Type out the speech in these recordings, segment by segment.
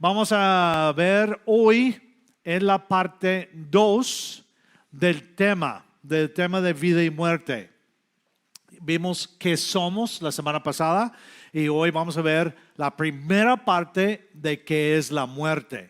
Vamos a ver hoy en la parte 2 del tema de vida y muerte. Vimos qué somos la semana pasada y hoy vamos a ver la primera parte de qué es la muerte.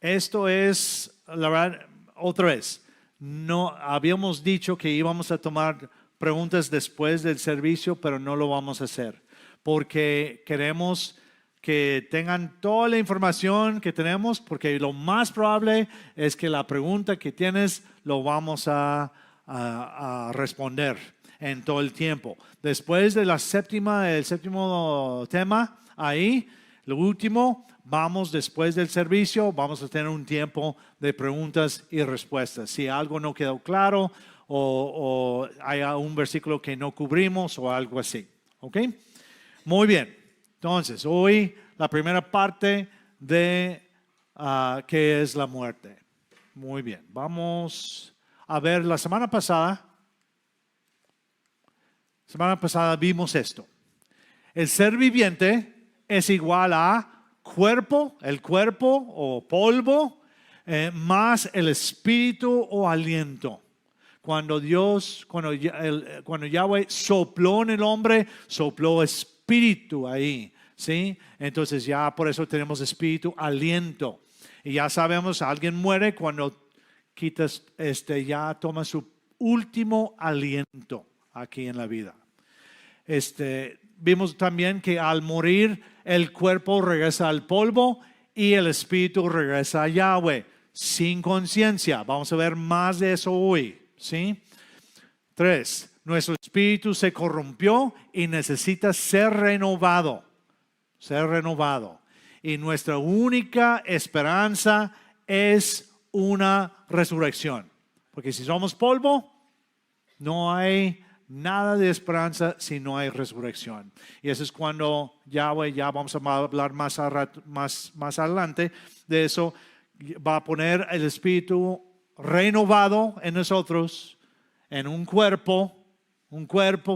Esto es, la verdad, otra vez, no habíamos dicho que íbamos a tomar preguntas después del servicio, pero no lo vamos a hacer porque queremos que tengan toda la información que tenemos, porque lo más probable es que la pregunta que tienes lo vamos a responder en todo el tiempo. Después de el séptimo tema, ahí, lo último, vamos después del servicio, vamos a tener un tiempo de preguntas y respuestas. Si algo no quedó claro o hay un versículo que no cubrimos o algo así. ¿Ok? Muy bien. Entonces, hoy la primera parte de qué es la muerte. Muy bien, vamos a ver la semana pasada vimos esto. El ser viviente es igual a cuerpo, el cuerpo o polvo, más el espíritu o aliento. Cuando Yahweh sopló en el hombre, sopló espíritu ahí, ¿sí? Entonces ya por eso tenemos espíritu, aliento. Y ya sabemos, alguien muere cuando quitas, ya toma su último aliento aquí en la vida. Vimos también que al morir el cuerpo regresa al polvo y el espíritu regresa a Yahweh sin conciencia. Vamos a ver más de eso hoy, ¿sí? 3. Nuestro espíritu se corrompió y necesita ser renovado. Ser renovado. Y nuestra única esperanza es una resurrección. Porque si somos polvo, no hay nada de esperanza si no hay resurrección. Y eso es cuando Yahweh, ya vamos a hablar más adelante de eso, va a poner el espíritu renovado en nosotros, en un cuerpo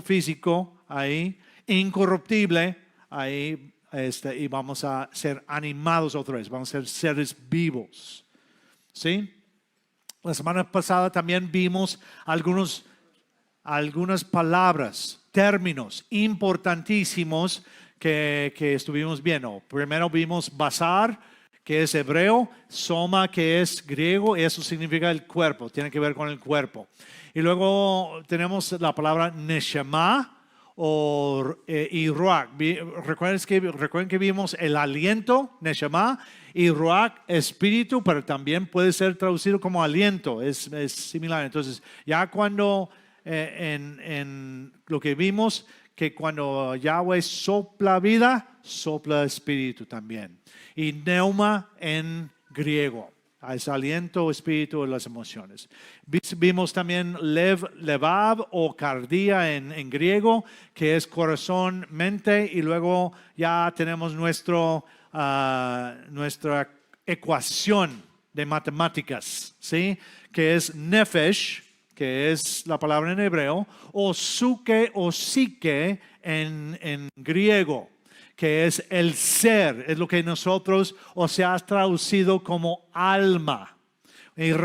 físico ahí, incorruptible ahí, y vamos a ser animados otra vez, vamos a ser seres vivos. ¿Sí? La semana pasada también vimos algunas palabras, términos importantísimos que estuvimos viendo. Primero vimos basar, que es hebreo, soma, que es griego, eso significa el cuerpo, tiene que ver con el cuerpo. Y luego tenemos la palabra neshama y ruach. Recuerden que vimos el aliento, neshama, y ruach, espíritu, pero también puede ser traducido como aliento, es similar. Entonces, ya cuando en lo que vimos, que cuando Yahweh sopla vida, sopla espíritu también. Y neuma en griego, es aliento, espíritu de las emociones. Vimos también levav o cardía en griego, que es corazón, mente, y luego ya tenemos nuestra ecuación de matemáticas, ¿sí? Que es nefesh, que es la palabra en hebreo, o suke o psique en griego, que es el ser, es lo que nosotros, ha traducido como alma,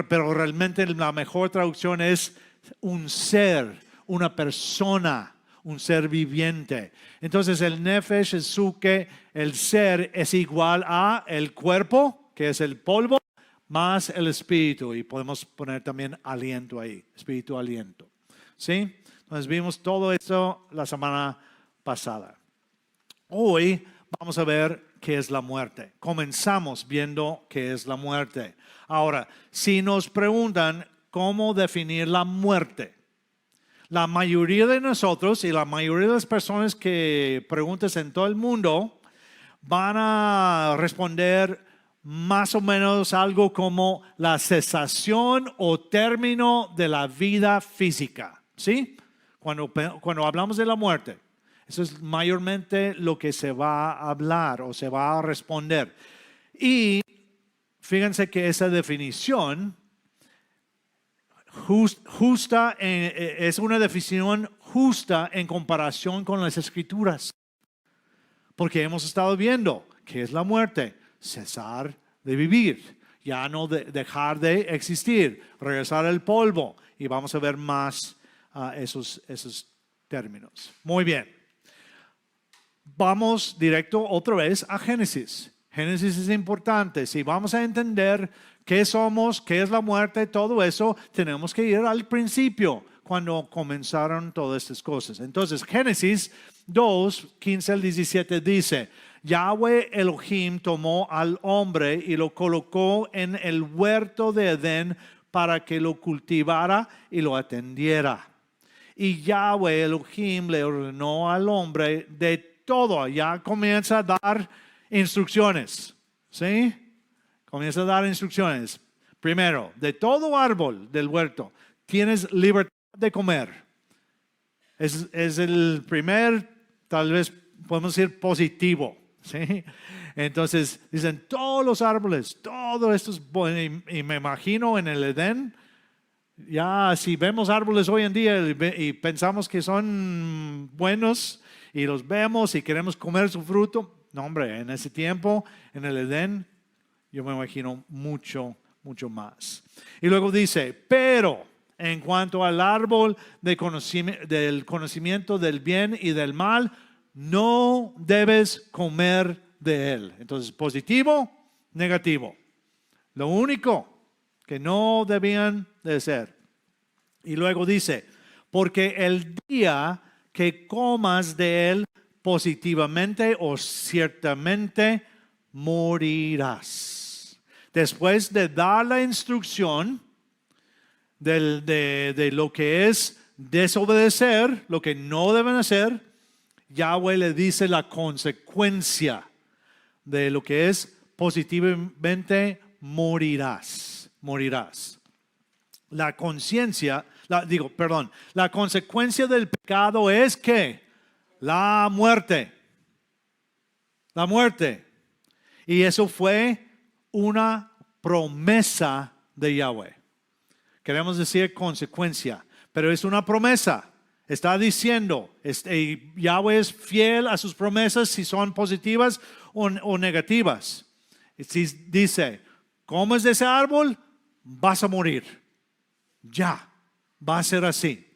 pero realmente la mejor traducción es un ser, una persona, un ser viviente. Entonces el nefesh, el suke, el ser es igual a el cuerpo, que es el polvo, más el espíritu, y podemos poner también aliento ahí, espíritu, aliento. ¿Sí? Entonces vimos todo eso la semana pasada. Hoy vamos a ver qué es la muerte. Comenzamos viendo qué es la muerte. Ahora, si nos preguntan cómo definir la muerte, la mayoría de nosotros y la mayoría de las personas que preguntas en todo el mundo van a responder más o menos algo como la cesación o término de la vida física. ¿Sí? Cuando hablamos de la muerte, eso es mayormente lo que se va a hablar o se va a responder. Y fíjense que esa definición justa es una definición justa en comparación con las Escrituras. Porque hemos estado viendo qué es la muerte. cesar de vivir, ya no dejar de existir, regresar al polvo. Y vamos a ver más esos términos. Muy bien. Vamos directo otra vez a Génesis. Génesis es importante. Si vamos a entender qué somos, qué es la muerte, todo eso, tenemos que ir al principio, cuando comenzaron todas estas cosas. Entonces, Génesis 2, 15 al 17 dice: Yahweh Elohim tomó al hombre y lo colocó en el huerto de Edén para que lo cultivara y lo atendiera. Y Yahweh Elohim le ordenó al hombre de todo. Ya comienza a dar instrucciones. ¿Sí? Comienza a dar instrucciones. Primero, de todo árbol del huerto tienes libertad de comer. Es el primer, tal vez podemos decir, positivo. ¿Sí? Entonces dicen todos los árboles, todos estos, y me imagino en el Edén, ya si vemos árboles hoy en día y pensamos que son buenos y los vemos y queremos comer su fruto, no hombre, en ese tiempo, en el Edén, yo me imagino mucho más. Y luego dice, pero en cuanto al árbol del conocimiento del bien y del mal, no debes comer de él. Entonces, positivo, negativo. Lo único que no debían de ser. Y luego dice, porque el día que comas de él positivamente o ciertamente morirás. Después de dar la instrucción de lo que es desobedecer, lo que no deben hacer, Yahweh le dice la consecuencia de lo que es positivamente morirás. La consecuencia del pecado es que la muerte. Y eso fue una promesa de Yahweh. Queremos decir consecuencia, pero es una promesa. Está diciendo, Yahweh es fiel a sus promesas si son positivas o negativas. Si dice, comes de ese árbol, vas a morir. Ya, va a ser así.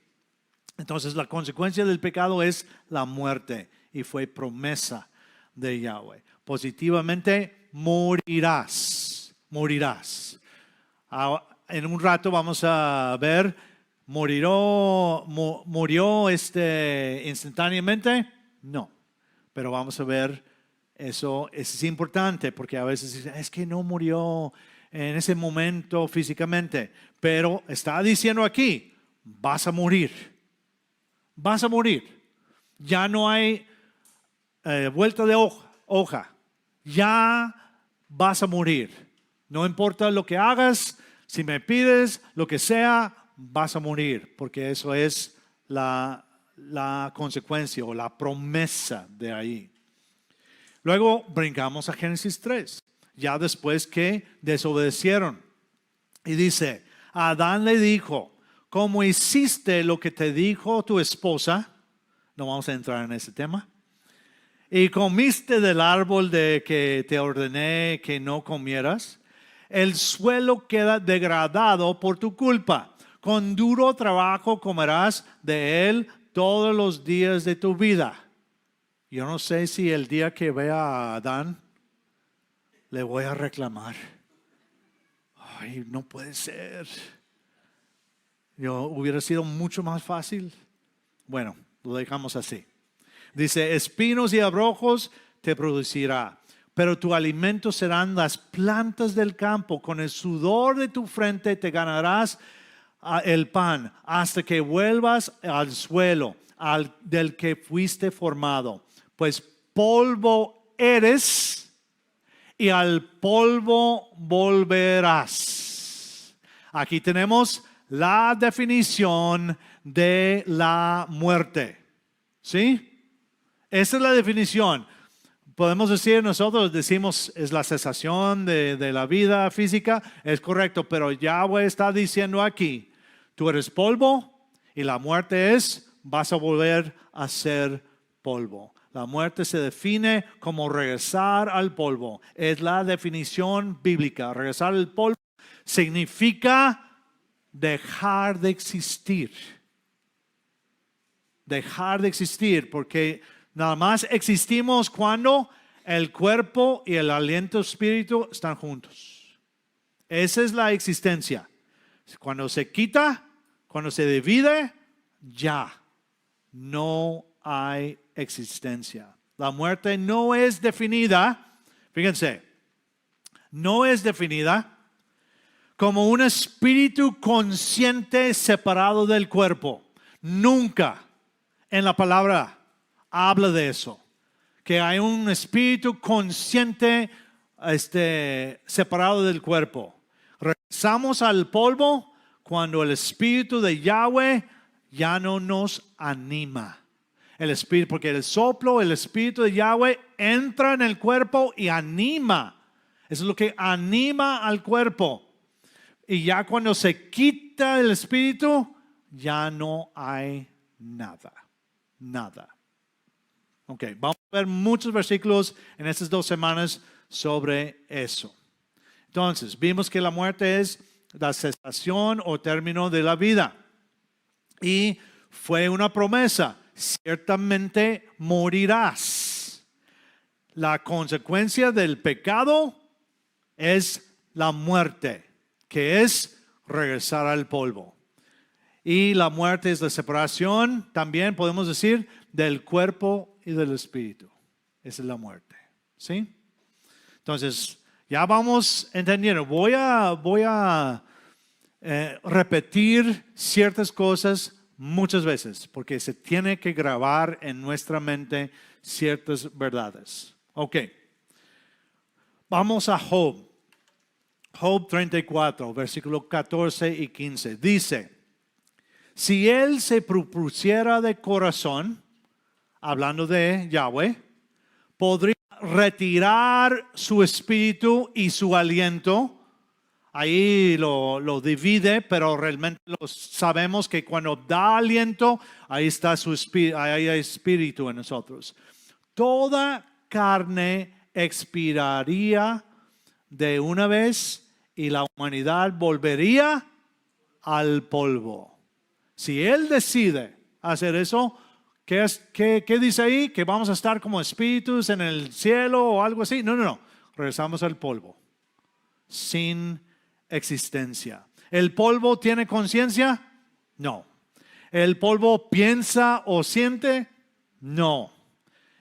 Entonces la consecuencia del pecado es la muerte y fue promesa de Yahweh. Positivamente morirás. En un rato vamos a ver, ¿murió instantáneamente? No, pero vamos a ver eso. Es importante porque a veces dicen, es que no murió en ese momento físicamente, pero está diciendo aquí, vas a morir. Ya no hay vuelta de hoja. Ya vas a morir. No importa lo que hagas, si me pides lo que sea, vas a morir, porque eso es la consecuencia o la promesa de ahí. Luego brincamos a Génesis 3, ya después que desobedecieron. Y dice, Adán le dijo, como hiciste lo que te dijo tu esposa, no vamos a entrar en ese tema, y comiste del árbol de que te ordené que no comieras, el suelo queda degradado por tu culpa. Con duro trabajo comerás de él todos los días de tu vida. Yo no sé si el día que vea a Adán le voy a reclamar. Ay, no puede ser. Hubiera sido mucho más fácil. Bueno, lo dejamos así. Dice, espinos y abrojos te producirá, pero tu alimento serán las plantas del campo. Con el sudor de tu frente te ganarás el pan hasta que vuelvas al suelo del que fuiste formado. Pues polvo eres y al polvo volverás. Aquí tenemos la definición de la muerte. ¿Sí? Esa es la definición. Podemos decimos es la cesación de la vida física, es correcto, pero Yahweh está diciendo aquí, tú eres polvo y la muerte es, vas a volver a ser polvo. La muerte se define como regresar al polvo. Es la definición bíblica. Regresar al polvo significa dejar de existir. Dejar de existir, porque nada más existimos cuando el cuerpo y el aliento espíritu están juntos. Esa es la existencia. Cuando se quita, cuando se divide, ya no hay existencia. La muerte no es definida, fíjense, no es definida como un espíritu consciente separado del cuerpo. Nunca en la palabra habla de eso, que hay un espíritu consciente separado del cuerpo. Regresamos al polvo cuando el espíritu de Yahweh ya no nos anima. El espíritu, porque el soplo, el espíritu de Yahweh entra en el cuerpo y anima. Eso es lo que anima al cuerpo. Y ya cuando se quita el espíritu, ya no hay nada. Nada. Ok, vamos a ver muchos versículos en estas 2 semanas sobre eso. Entonces, vimos que la muerte es la cesación o término de la vida. Y fue una promesa. Ciertamente morirás. La consecuencia del pecado es la muerte, que es regresar al polvo. Y la muerte es la separación, también podemos decir, del cuerpo y del espíritu. Esa es la muerte. ¿Sí? Entonces, ya vamos entendiendo. Voy a repetir ciertas cosas muchas veces, porque se tiene que grabar en nuestra mente ciertas verdades. Ok. Vamos a Job. Job 34, versículo 14 y 15. Dice, si él se propusiera de corazón, hablando de Yahweh, podría retirar su espíritu y su aliento. Ahí lo divide, pero realmente sabemos que cuando da aliento, ahí está su espíritu, ahí hay espíritu en nosotros. Toda carne expiraría de una vez y la humanidad volvería al polvo. Si Él decide hacer eso, ¿qué dice ahí? ¿Que vamos a estar como espíritus en el cielo o algo así? No. Regresamos al polvo. Sin existencia. ¿El polvo tiene conciencia? No. ¿El polvo piensa o siente? No.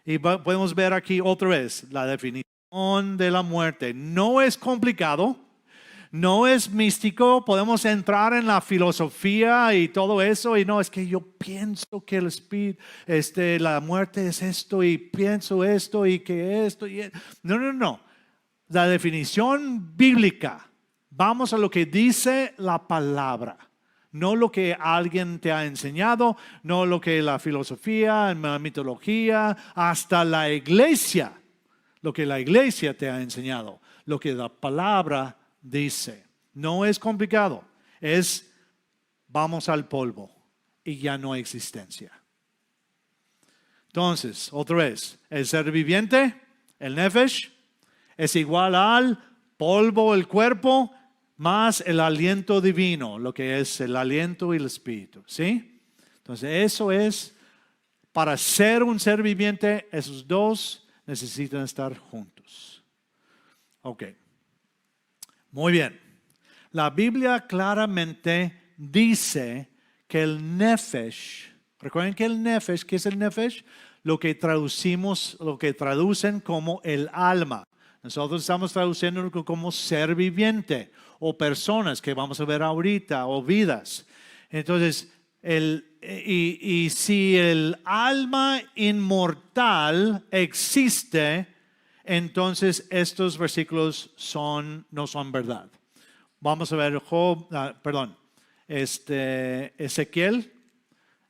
Y podemos ver aquí otra vez la definición de la muerte. No es complicado, no es místico. Podemos entrar en la filosofía y todo eso y no, es que yo pienso que el espíritu, la muerte es esto y pienso esto y que esto y no. La definición bíblica. Vamos a lo que dice la palabra, no lo que alguien te ha enseñado, no lo que la filosofía, la mitología, hasta la iglesia, lo que la iglesia te ha enseñado, lo que la palabra dice. No es complicado, es vamos al polvo y ya no hay existencia. Entonces, otra vez, el ser viviente, el nefesh, es igual al polvo, el cuerpo, más el aliento divino, lo que es el aliento y el espíritu, ¿sí? Entonces eso es, para ser un ser viviente, esos dos necesitan estar juntos. Ok, muy bien. La Biblia claramente dice que el nefesh, recuerden que el nefesh, ¿qué es el nefesh? Lo que traducen como el alma. Nosotros estamos traduciendo como ser viviente o personas que vamos a ver ahorita o vidas. Entonces, y si el alma inmortal existe, entonces estos versículos no son verdad. Vamos a ver Ezequiel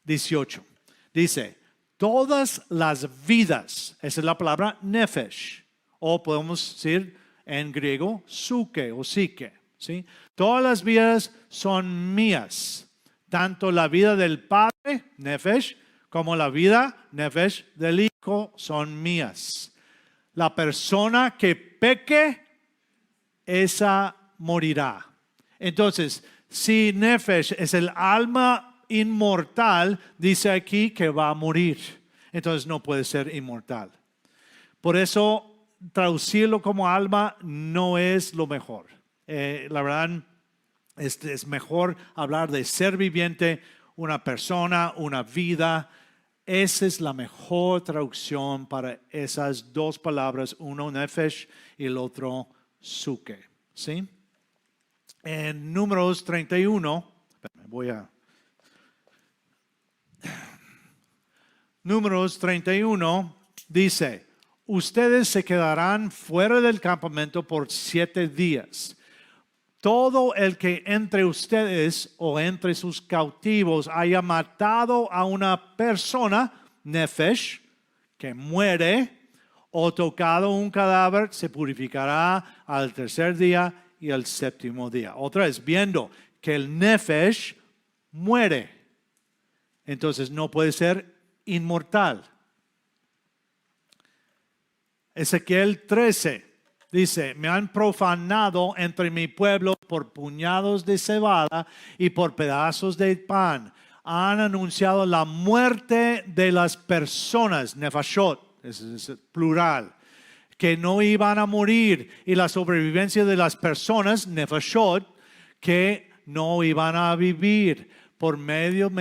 18. Dice, todas las vidas, esa es la palabra nefesh. O podemos decir en griego, suke o psique. ¿Sí? Todas las vidas son mías. Tanto la vida del Padre, nefesh, como la vida, nefesh, del Hijo. son mías. La persona que peque, esa morirá. Entonces, si Nefesh es el alma inmortal, dice aquí que va a morir. Entonces no puede ser inmortal. Por eso, traducirlo como alma no es lo mejor. La verdad, es mejor hablar de ser viviente, una persona, una vida. Esa es la mejor traducción para esas dos palabras, uno nefesh y el otro suke. ¿Sí? En Números 31, Números 31 dice: ustedes se quedarán fuera del campamento por 7 días. Todo el que entre ustedes o entre sus cautivos haya matado a una persona, nefesh, que muere, o tocado un cadáver, se purificará al 3er día y al 7º día. Otra vez, viendo que el nefesh muere, entonces no puede ser inmortal. Ezequiel 13 dice: me han profanado entre mi pueblo por puñados de cebada y por pedazos de pan. Han anunciado la muerte de las personas, nefashot, es plural, que no iban a morir, y la sobrevivencia de las personas, nefashot, que no iban a vivir por medio de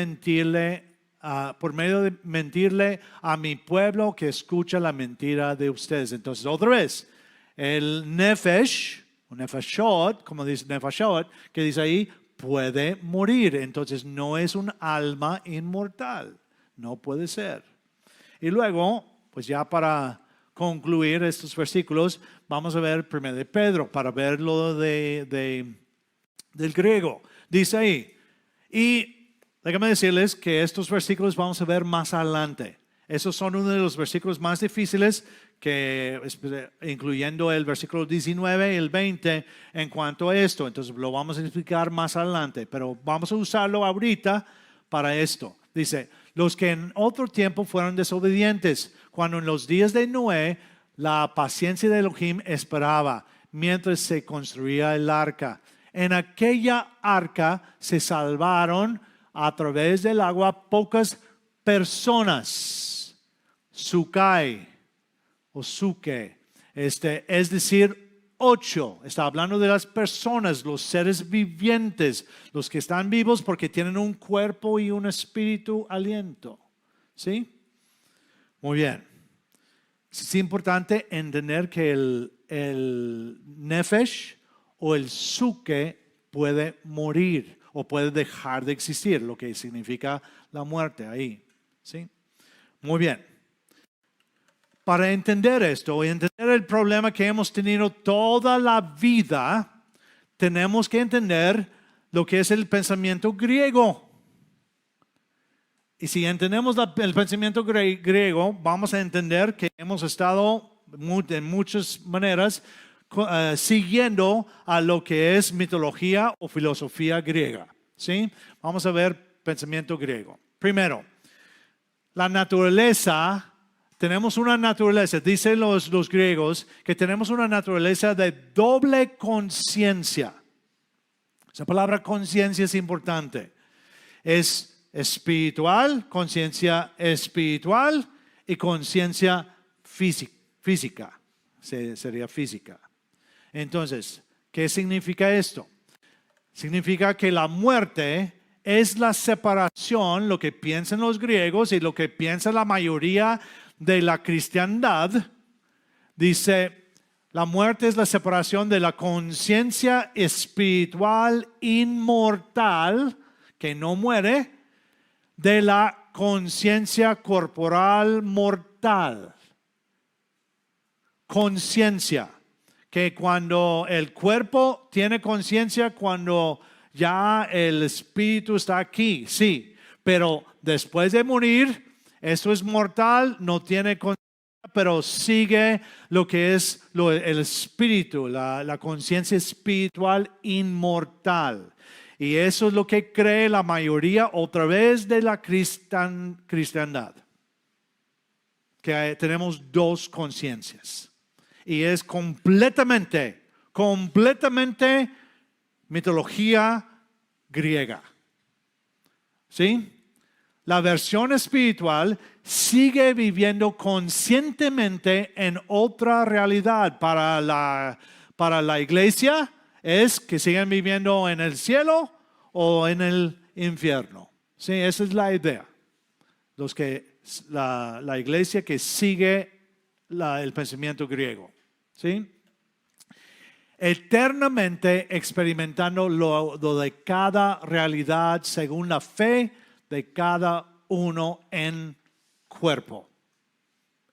mentirle a mi pueblo que escucha la mentira de ustedes. Entonces, otra vez, el nefesh, o nefashot, como dice nefashot, que dice ahí, puede morir. Entonces, no es un alma inmortal. No puede ser. Y luego, pues ya para concluir estos versículos, vamos a ver 1 de Pedro, para ver lo del griego. Dice ahí, y déjame decirles que estos versículos vamos a ver más adelante. Esos son uno de los versículos más difíciles, incluyendo el versículo 19 y el 20 en cuanto a esto. Entonces lo vamos a explicar más adelante, pero vamos a usarlo ahorita para esto. Dice: los que en otro tiempo fueron desobedientes, cuando en los días de Noé la paciencia de Elohim esperaba mientras se construía el arca. En aquella arca se salvaron a través del agua pocas personas, sukai o suke, es decir, 8. Está hablando de las personas, los seres vivientes, los que están vivos porque tienen un cuerpo y un espíritu aliento. ¿Sí? Muy bien. Es importante entender que el nefesh o el suke puede morir o puede dejar de existir, lo que significa la muerte ahí. ¿Sí? Muy bien. Para entender esto y entender el problema que hemos tenido toda la vida, tenemos que entender lo que es el pensamiento griego. Y si entendemos el pensamiento griego, vamos a entender que hemos estado en muchas maneras siguiendo a lo que es mitología o filosofía griega. ¿Sí? Vamos a ver pensamiento griego. Primero, la naturaleza. Tenemos una naturaleza, dicen los griegos, que tenemos una naturaleza de doble conciencia. Esa palabra conciencia es importante. Es espiritual, conciencia espiritual, y conciencia física. Sería física. Entonces, ¿qué significa esto? Significa que la muerte es la separación, lo que piensan los griegos y lo que piensa la mayoría de la cristiandad. Dice: la muerte es la separación de la conciencia espiritual inmortal, que no muere, de la conciencia corporal mortal. Conciencia, que cuando el cuerpo tiene conciencia, cuando ya el espíritu está aquí, sí, pero después de morir, esto es mortal, no tiene conciencia, pero sigue lo que es el espíritu, la conciencia espiritual inmortal. Y eso es lo que cree la mayoría otra vez de la cristiandad. que tenemos dos conciencias. Y es completamente mitología griega. ¿Sí? La versión espiritual sigue viviendo conscientemente en otra realidad. Para la iglesia es que siguen viviendo en el cielo o en el infierno. Sí, esa es la idea. La iglesia que sigue el pensamiento griego. ¿Sí? Eternamente experimentando lo de cada realidad según la fe de cada uno en cuerpo.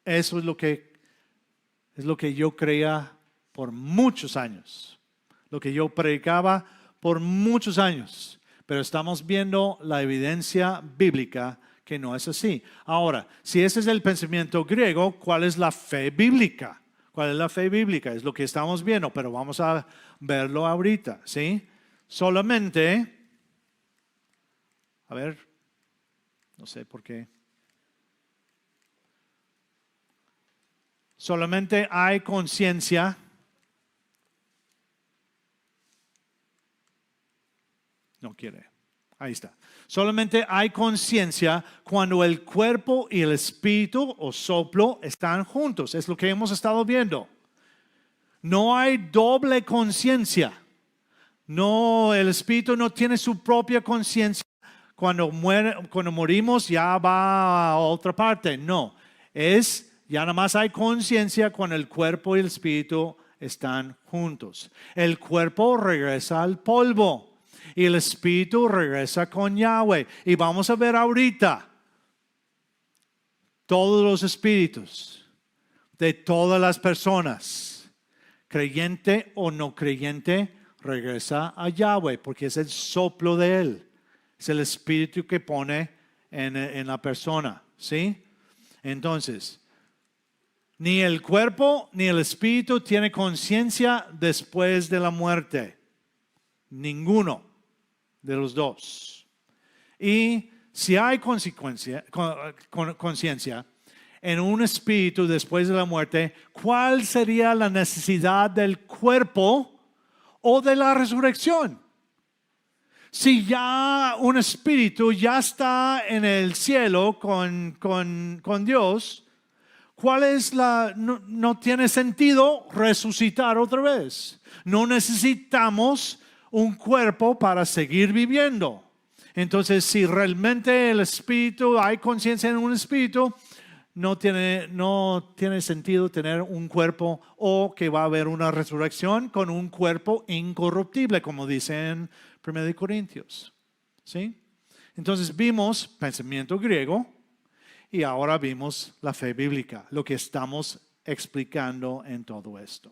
Eso es lo que yo creía por muchos años. Lo que yo predicaba por muchos años. Pero estamos viendo la evidencia bíblica que no es así. Ahora, si ese es el pensamiento griego, ¿cuál es la fe bíblica? ¿Cuál es la fe bíblica? Es lo que estamos viendo, pero vamos a verlo ahorita, ¿sí? Solamente, a ver, no sé por qué. Solamente hay conciencia. No quiere. Ahí está. Solamente hay conciencia cuando el cuerpo y el espíritu o soplo están juntos. Es lo que hemos estado viendo. No hay doble conciencia. No, el espíritu no tiene su propia conciencia. Cuando morimos ya va a otra parte. No, ya nada más hay conciencia cuando el cuerpo y el espíritu están juntos. El cuerpo regresa al polvo. Y el espíritu regresa con Yahweh. Y vamos a ver ahorita todos los espíritus de todas las personas, creyente o no creyente, regresa a Yahweh porque es el soplo de Él. Es el espíritu que pone en la persona. ¿Sí? Entonces, ni el cuerpo ni el espíritu tiene conciencia después de la muerte. Ninguno de los dos. Y si hay conciencia en un espíritu después de la muerte, ¿cuál sería la necesidad del cuerpo o de la resurrección? Si ya un espíritu ya está en el cielo con Dios, ¿cuál es no tiene sentido resucitar otra vez? No necesitamos un cuerpo para seguir viviendo. Entonces, si realmente el espíritu, hay conciencia en un espíritu, no tiene sentido tener un cuerpo o que va a haber una resurrección con un cuerpo incorruptible, como dice en 1 Corintios. ¿Sí? Entonces vimos pensamiento griego y ahora vimos la fe bíblica, lo que estamos explicando en todo esto.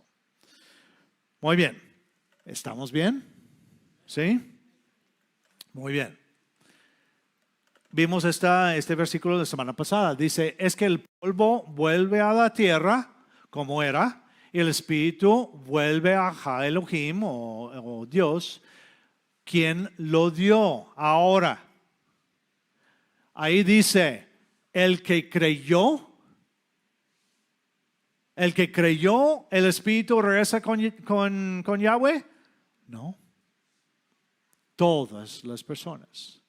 Muy bien. ¿Estamos bien? ¿Sí? Muy bien. Vimos este versículo de la semana pasada. Dice, es que el polvo vuelve a la tierra como era y el espíritu vuelve a Ja Elohim o Dios, quien lo dio. Ahora, ahí dice, el que creyó, el espíritu regresa con Yahweh. No. Todas las personas.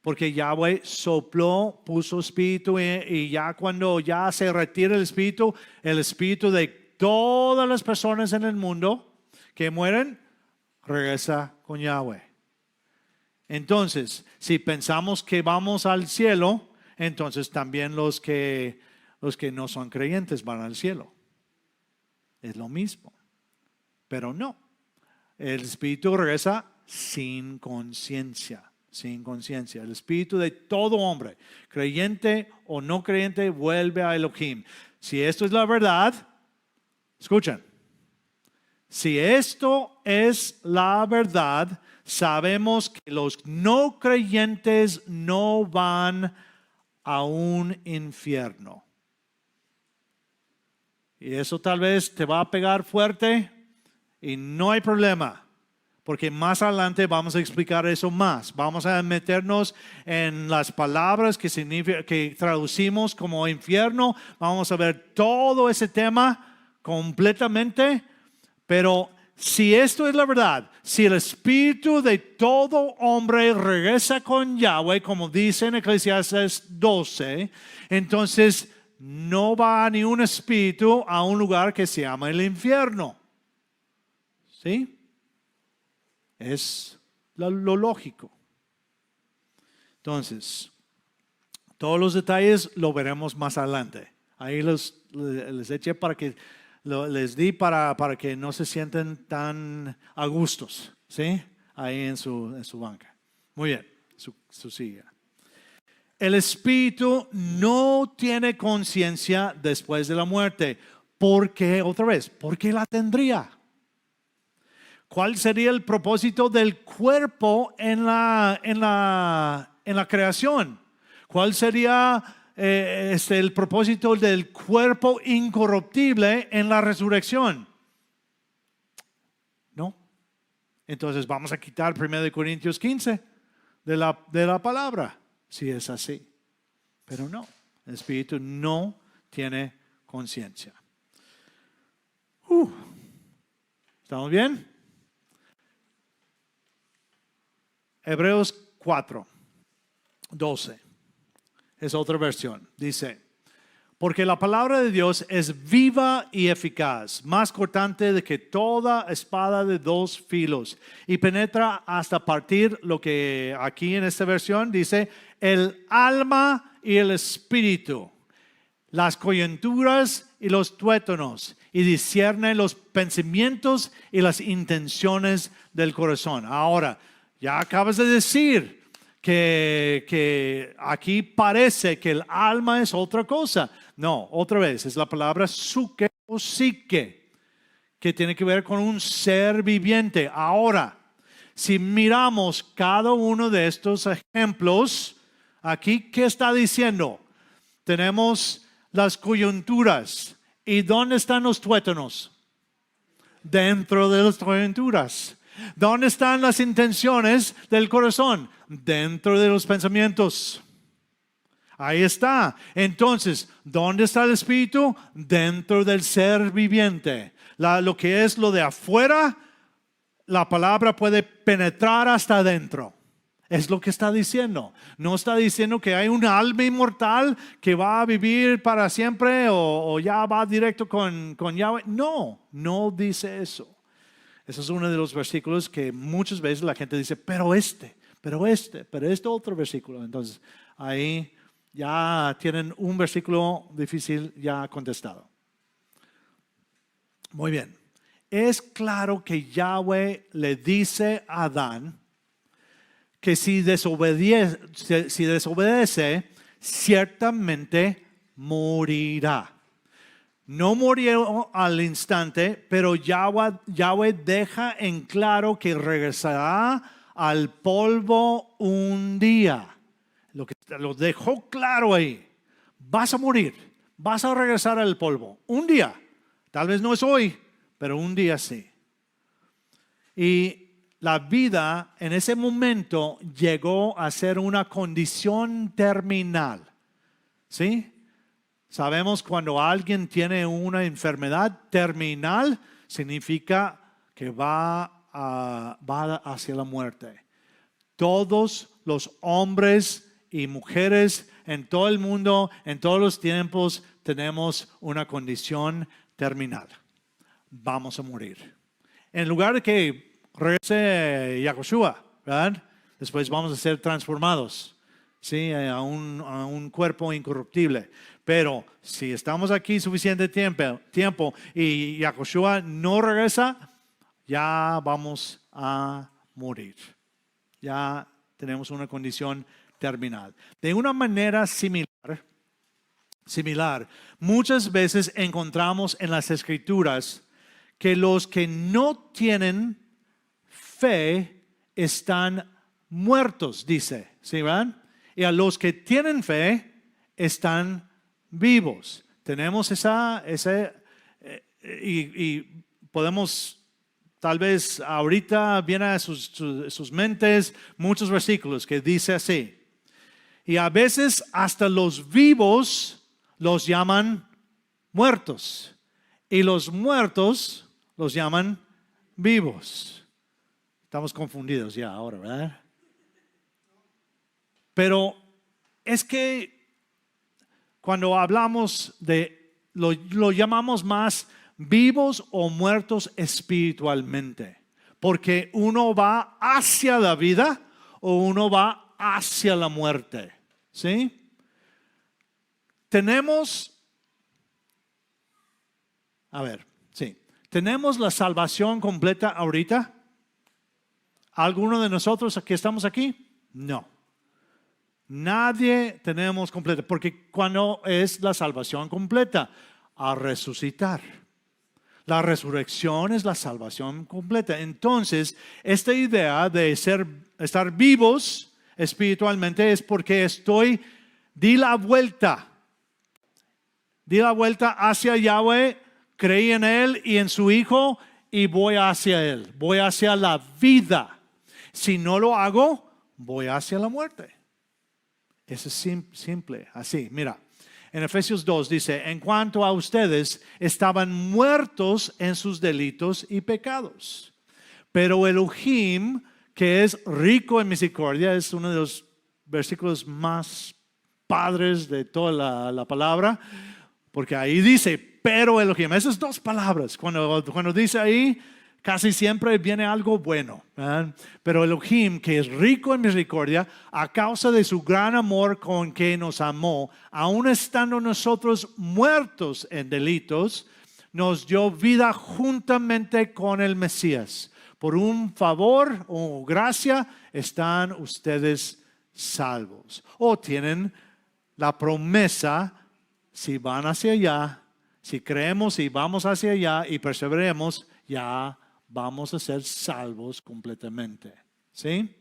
Porque Yahweh sopló, puso espíritu y ya cuando ya se retira el espíritu de todas las personas en el mundo que mueren, regresa con Yahweh. Entonces, si pensamos que vamos al cielo, entonces también los que no son creyentes van al cielo. Es lo mismo. Pero no. El espíritu regresa sin conciencia. El espíritu de todo hombre, creyente o no creyente, vuelve a Elohim. Si esto es la verdad, escuchen. Si esto es la verdad, sabemos que los no creyentes no van a un infierno. Y eso tal vez te va a pegar fuerte y no hay problema. porque más adelante vamos a explicar eso más. Vamos a meternos en las palabras que traducimos como infierno. Vamos a ver todo ese tema completamente, pero si esto es la verdad, si el espíritu de todo hombre regresa con Yahweh, como dice en Eclesiastes 12, entonces no va ni un espíritu a un lugar que se llama el infierno. ¿Sí? Es lo lógico. Entonces, todos los detalles lo veremos más adelante. Ahí les eché para que les di para que no se sienten tan a gustos, ¿sí? Ahí en su banca. Muy bien, su silla. El espíritu no tiene conciencia después de la muerte. ¿Por qué? Otra vez, ¿por qué la tendría? ¿Cuál sería el propósito del cuerpo en la creación? ¿Cuál sería el propósito del cuerpo incorruptible en la resurrección? No. Entonces vamos a quitar 1 Corintios 15 de la palabra, si es así. Pero no, el espíritu no tiene conciencia. ¿Estamos bien? Hebreos 4, 12. Es otra versión. Dice, porque la palabra de Dios es viva y eficaz, más cortante de que toda espada de dos filos, y penetra hasta partir lo que aquí en esta versión dice, el alma y el espíritu, las coyunturas y los tuétanos, y discierne los pensamientos y las intenciones del corazón. Ahora, ya acabas de decir que aquí parece que el alma es otra cosa. No, otra vez, es la palabra suke o psique, que tiene que ver con un ser viviente. Ahora, si miramos cada uno de estos ejemplos, aquí, ¿qué está diciendo? Tenemos las coyunturas. ¿Y dónde están los tuétanos? Dentro de las coyunturas. ¿Dónde están las intenciones del corazón? Dentro de los pensamientos. Ahí está. Entonces, ¿dónde está el espíritu? Dentro del ser viviente. Lo que es lo de afuera, la palabra puede penetrar hasta adentro. Es lo que está diciendo. No está diciendo que hay un alma inmortal que va a vivir para siempre o ya va directo con Yahweh. No dice eso. Ese es uno de los versículos que muchas veces la gente dice, pero este otro versículo. Entonces, ahí ya tienen un versículo difícil ya contestado. Muy bien. Es claro que Yahweh le dice a Adán que si desobedece, ciertamente morirá. No murió al instante, pero Yahweh deja en claro que regresará al polvo un día. Lo dejó claro ahí. Vas a morir, vas a regresar al polvo un día. Tal vez no es hoy, pero un día sí. Y la vida en ese momento llegó a ser una condición terminal. ¿Sí? Sabemos cuando alguien tiene una enfermedad terminal, significa que va hacia la muerte. Todos los hombres y mujeres en todo el mundo, en todos los tiempos, tenemos una condición terminal. Vamos a morir. En lugar de que regrese Yahushua, ¿verdad? Después vamos a ser transformados, ¿sí? a un cuerpo incorruptible. Pero si estamos aquí suficiente tiempo y Yahushua no regresa, ya vamos a morir. Ya tenemos una condición terminal. De una manera similar, muchas veces encontramos en las Escrituras que los que no tienen fe están muertos, dice, ¿sí, verdad? Y a los que tienen fe están vivos. Tenemos y podemos tal vez ahorita vienen a sus mentes muchos versículos que dice así. Y a veces hasta los vivos los llaman muertos. Y los muertos los llaman vivos. Estamos confundidos ya ahora, ¿verdad? Pero es que cuando hablamos lo llamamos más vivos o muertos espiritualmente. Porque uno va hacia la vida o uno va hacia la muerte. ¿Sí? Tenemos la salvación completa ahorita. ¿Alguno de nosotros que estamos aquí? No. Nadie tenemos completa. Porque ¿cuándo es la salvación completa? A resucitar. La resurrección es la salvación completa. Entonces, esta idea de estar vivos espiritualmente es porque di la vuelta hacia Yahweh, creí en Él y en su Hijo y voy hacia Él, voy hacia la vida. Si no lo hago, voy hacia la muerte. Eso es simple, así, mira. En Efesios 2 dice, en cuanto a ustedes, estaban muertos en sus delitos y pecados. Pero Elohim, que es rico en misericordia, es uno de los versículos más padres de toda la palabra, porque ahí dice, pero Elohim, esas dos palabras, cuando dice ahí, casi siempre viene algo bueno, ¿verdad? Pero Elohim, que es rico en misericordia, a causa de su gran amor con que nos amó, aun estando nosotros muertos en delitos, nos dio vida juntamente con el Mesías. Por un favor o gracia están ustedes salvos. O tienen la promesa, si van hacia allá, si creemos y vamos hacia allá y perseveremos, ya vamos a ser salvos completamente. ¿Sí?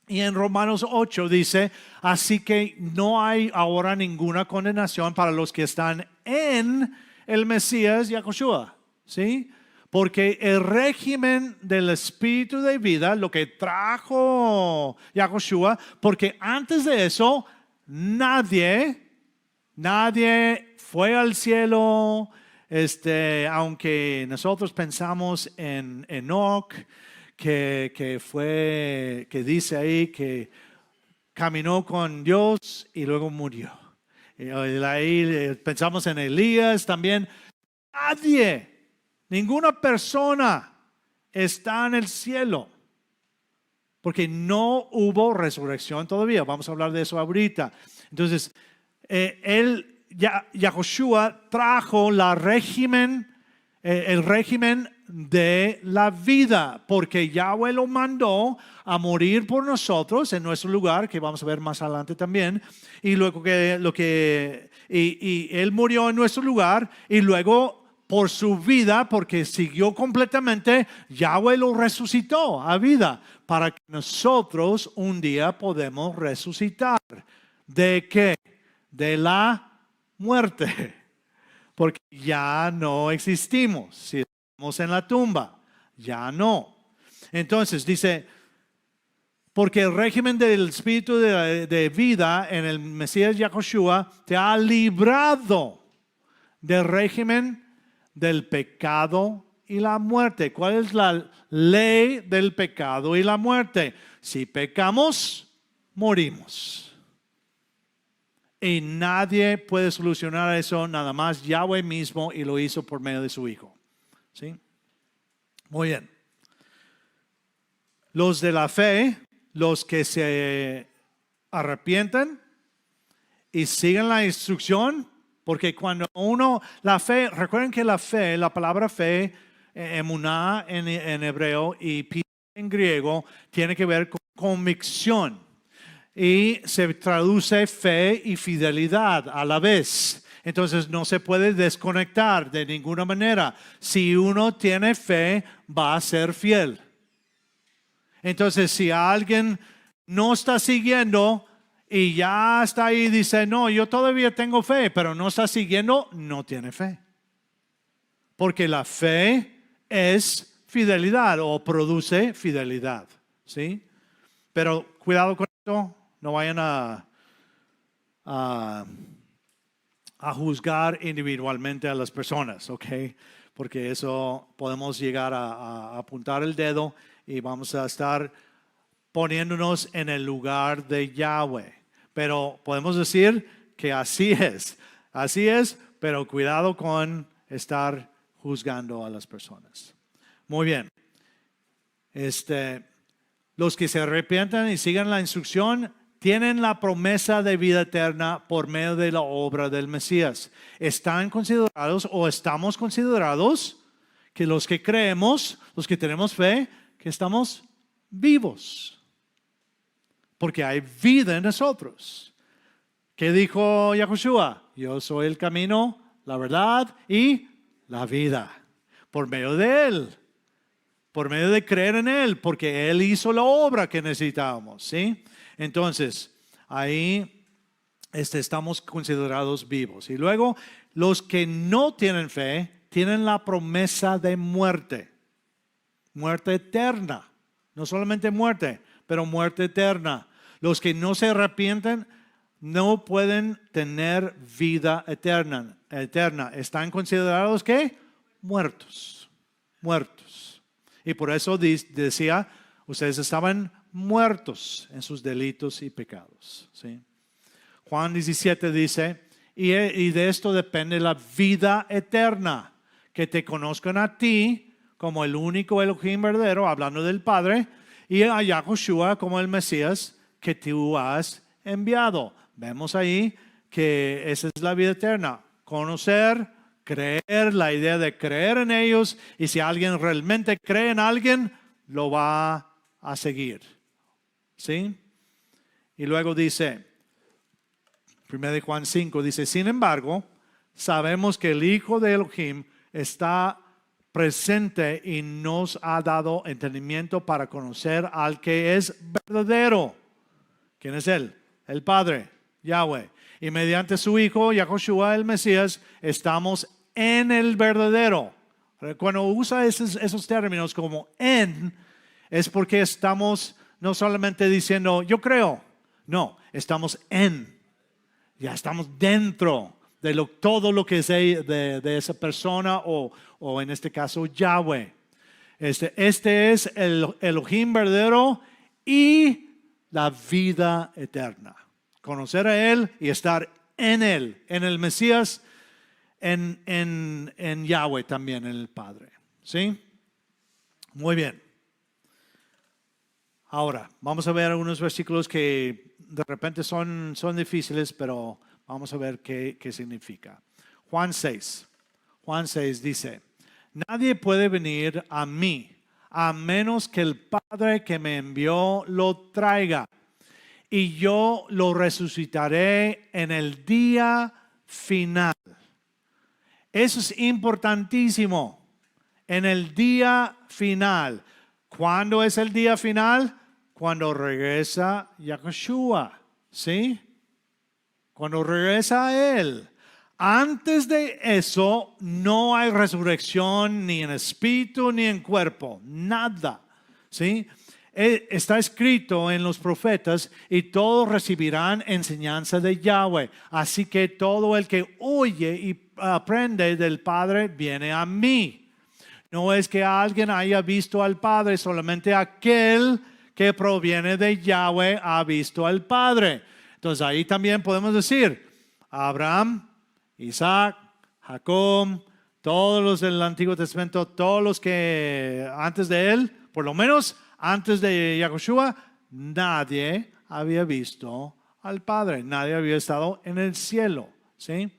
Y en Romanos 8 dice, así que no hay ahora ninguna condenación para los que están en el Mesías Yahushua. ¿Sí? Porque el régimen del espíritu de vida, lo que trajo Yahushua, porque antes de eso, nadie fue al cielo, aunque nosotros pensamos en Enoch, que dice ahí que caminó con Dios y luego murió. Y ahí pensamos en Elías también. Ninguna persona está en el cielo, porque no hubo resurrección todavía. Vamos a hablar de eso ahorita. Entonces, Yahushua trajo el régimen de la vida, porque Yahweh lo mandó a morir por nosotros en nuestro lugar, que vamos a ver más adelante también, y luego y Él murió en nuestro lugar, y luego por su vida, porque siguió completamente, Yahweh lo resucitó a vida, para que nosotros un día podemos resucitar. ¿De qué? De la muerte, porque ya no existimos. Si estamos en la tumba, ya no. Entonces dice, porque el régimen del espíritu de vida en el Mesías Yahushua te ha librado del régimen del pecado y la muerte. ¿Cuál es la ley del pecado y la muerte? Si pecamos, morimos. Y nadie puede solucionar eso, nada más Yahweh mismo, y lo hizo por medio de su Hijo. ¿Sí? Muy bien. Los de la fe, los que se arrepienten y siguen la instrucción, porque cuando la fe, recuerden que la fe, la palabra fe, emuná en hebreo y pi en griego, tiene que ver con convicción. Y se traduce fe y fidelidad a la vez. Entonces no se puede desconectar de ninguna manera. Si uno tiene fe, va a ser fiel. Entonces si alguien no está siguiendo y ya está ahí y dice, no, yo todavía tengo fe, pero no está siguiendo, no tiene fe. Porque la fe es fidelidad o produce fidelidad, ¿sí? Pero cuidado con esto, no vayan a juzgar individualmente a las personas, ¿ok? Porque eso podemos llegar a apuntar el dedo y vamos a estar poniéndonos en el lugar de Yahweh. Pero podemos decir que así es, pero cuidado con estar juzgando a las personas. Muy bien. Los que se arrepientan y sigan la instrucción tienen la promesa de vida eterna por medio de la obra del Mesías. ¿Están considerados o estamos considerados que los que creemos, los que tenemos fe, que estamos vivos? Porque hay vida en nosotros. ¿Qué dijo Yahushua? Yo soy el camino, la verdad y la vida. Por medio de Él. Por medio de creer en Él. Porque Él hizo la obra que necesitábamos. ¿Sí? Entonces, ahí estamos considerados vivos. Y luego, los que no tienen fe, tienen la promesa de muerte. Muerte eterna. No solamente muerte, pero muerte eterna. Los que no se arrepienten no pueden tener vida eterna. Están considerados ¿qué? Muertos. Y por eso decía, ustedes estaban muertos en sus delitos y pecados. ¿Sí? Juan 17 dice, y de esto depende la vida eterna, que te conozcan a ti como el único Elohim verdadero, hablando del Padre, y a Yahushua como el Mesías que tú has enviado. Vemos ahí que esa es la vida eterna. Conocer, creer, la idea de creer en ellos. Y si alguien realmente cree en alguien, lo va a seguir. ¿Sí? Y luego dice, 1 Juan 5, dice, sin embargo, sabemos que el Hijo de Elohim está presente y nos ha dado entendimiento para conocer al que es verdadero. ¿Quién es Él? El Padre, Yahweh. Y mediante su Hijo, Yahushua el Mesías, estamos en el verdadero. Cuando usa esos términos como en, es porque estamos no solamente diciendo yo creo, no, estamos en. Ya estamos dentro de todo lo que es de esa persona o en este caso Yahweh. Este es el Elohim verdadero y la vida eterna. Conocer a Él y estar en Él, en el Mesías, en Yahweh también, en el Padre. ¿Sí? Muy bien. Ahora, vamos a ver algunos versículos que de repente son difíciles, pero vamos a ver qué significa. Juan 6 dice, nadie puede venir a mí a menos que el Padre que me envió lo traiga, y yo lo resucitaré en el día final. Eso es importantísimo, en el día final. ¿Cuándo es el día final? Cuando regresa Yahushua, ¿sí? Cuando regresa a Él. Antes de eso no hay resurrección ni en espíritu ni en cuerpo, nada, ¿sí? Está escrito en los profetas y todos recibirán enseñanza de Yahweh. Así que todo el que oye y aprende del Padre viene a mí. No es que alguien haya visto al Padre, solamente aquel que proviene de Yahweh ha visto al Padre. Entonces ahí también podemos decir, Abraham, Isaac, Jacob, todos los del Antiguo Testamento, todos los que antes de él, por lo menos antes de Yahushua, nadie había visto al Padre, nadie había estado en el cielo. ¿Sí?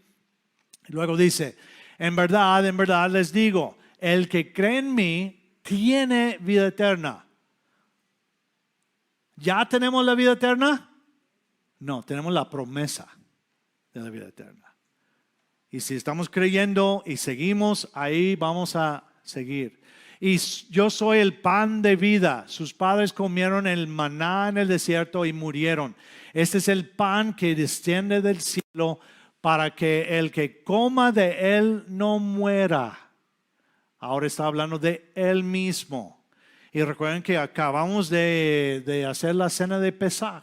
Luego dice, en verdad les digo, el que cree en mí tiene vida eterna. ¿Ya tenemos la vida eterna? No, tenemos la promesa de la vida eterna. Y si estamos creyendo y seguimos, ahí vamos a seguir. Y yo soy el pan de vida. Sus padres comieron el maná en el desierto y murieron. Este es el pan que desciende del cielo para que el que coma de él no muera. Ahora está hablando de Él mismo. Y recuerden que acabamos de hacer la cena de Pesaj.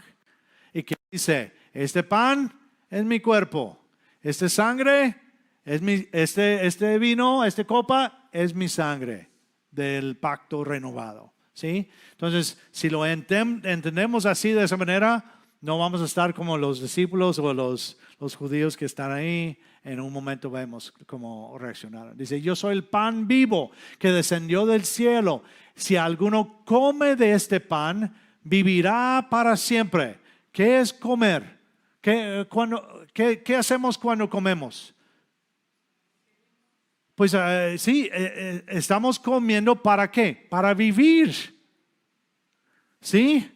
Y que dice, este pan es mi cuerpo, esta sangre es este vino, esta copa es mi sangre del pacto renovado. ¿Sí? Entonces, si lo entendemos así de esa manera, no vamos a estar como los discípulos o los judíos que están ahí. En un momento vemos cómo reaccionaron. Dice, yo soy el pan vivo que descendió del cielo. Si alguno come de este pan, vivirá para siempre. ¿Qué es comer? ¿Qué hacemos cuando comemos? Pues sí, estamos comiendo ¿para qué? Para vivir. ¿Sí?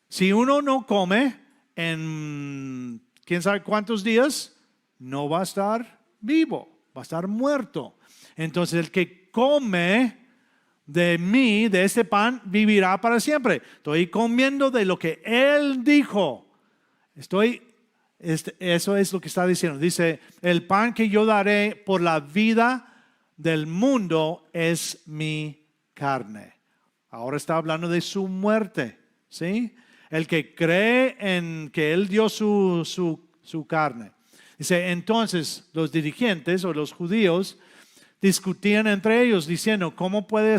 Si uno no come en quién sabe cuántos días, no va a estar vivo, va a estar muerto. Entonces el que come de mí, de este pan, vivirá para siempre. Estoy comiendo de lo que Él dijo. Eso es lo que está diciendo. Dice, el pan que yo daré por la vida del mundo es mi carne. Ahora está hablando de su muerte, ¿sí? El que cree en que Él dio su carne. Dice, entonces los dirigentes o los judíos discutían entre ellos diciendo, ¿cómo puede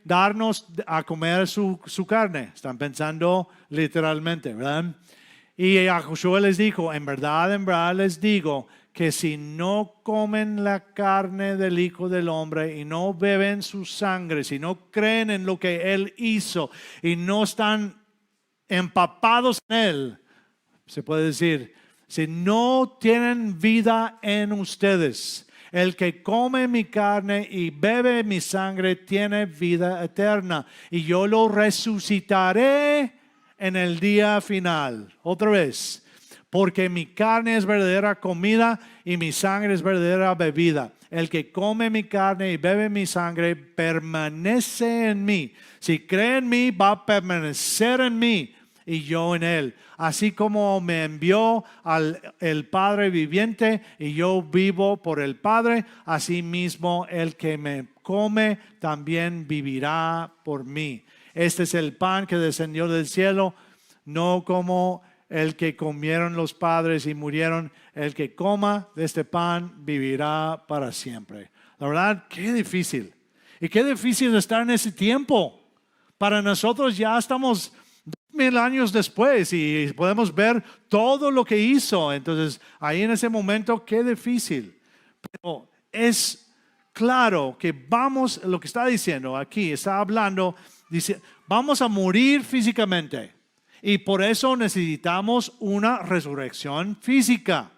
darnos a comer su carne? Están pensando literalmente, ¿verdad? Y a Josué les dijo, en verdad les digo que si no comen la carne del Hijo del Hombre y no beben su sangre, si no creen en lo que Él hizo y no están empapados en Él, se puede decir, si no tienen vida en ustedes, el que come mi carne y bebe mi sangre tiene vida eterna y yo lo resucitaré en el día final. Otra vez, porque mi carne es verdadera comida y mi sangre es verdadera bebida. El que come mi carne y bebe mi sangre permanece en mí. Si cree en mí, va a permanecer en mí y yo en Él. Así como me envió el Padre viviente y yo vivo por el Padre, así mismo el que me come también vivirá por mí. Este es el pan que descendió del cielo, no como el que comieron los padres y murieron. El que coma de este pan vivirá para siempre. La verdad, qué difícil. Y qué difícil estar en ese tiempo. Para nosotros ya estamos 2000 años después y podemos ver todo lo que hizo. Entonces, ahí en ese momento, qué difícil. Pero es claro que lo que está diciendo aquí, está hablando, dice, vamos a morir físicamente. Y por eso necesitamos una resurrección física.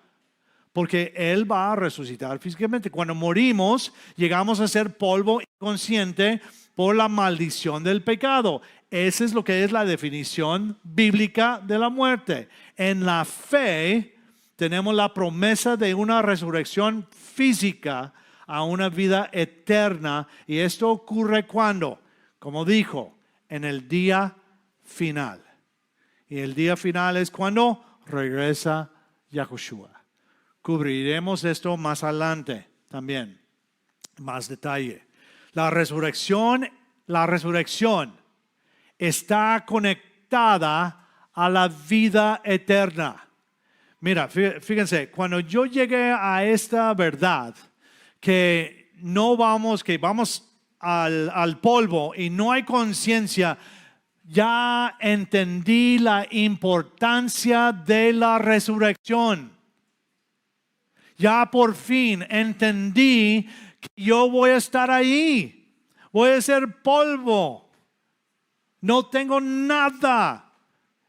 Porque Él va a resucitar físicamente. Cuando morimos, llegamos a ser polvo inconsciente por la maldición del pecado. Esa es lo que es la definición bíblica de la muerte. En la fe tenemos la promesa de una resurrección física a una vida eterna. Y esto ocurre cuando, como dijo, en el día final. Y el día final es cuando regresa Yahushua. Cubriremos esto más adelante también, más detalle. La resurrección está conectada a la vida eterna. Mira, fíjense, cuando yo llegué a esta verdad, que vamos al polvo y no hay conciencia, ya entendí la importancia de la resurrección. Ya por fin entendí que yo voy a estar ahí. Voy a ser polvo. No tengo nada.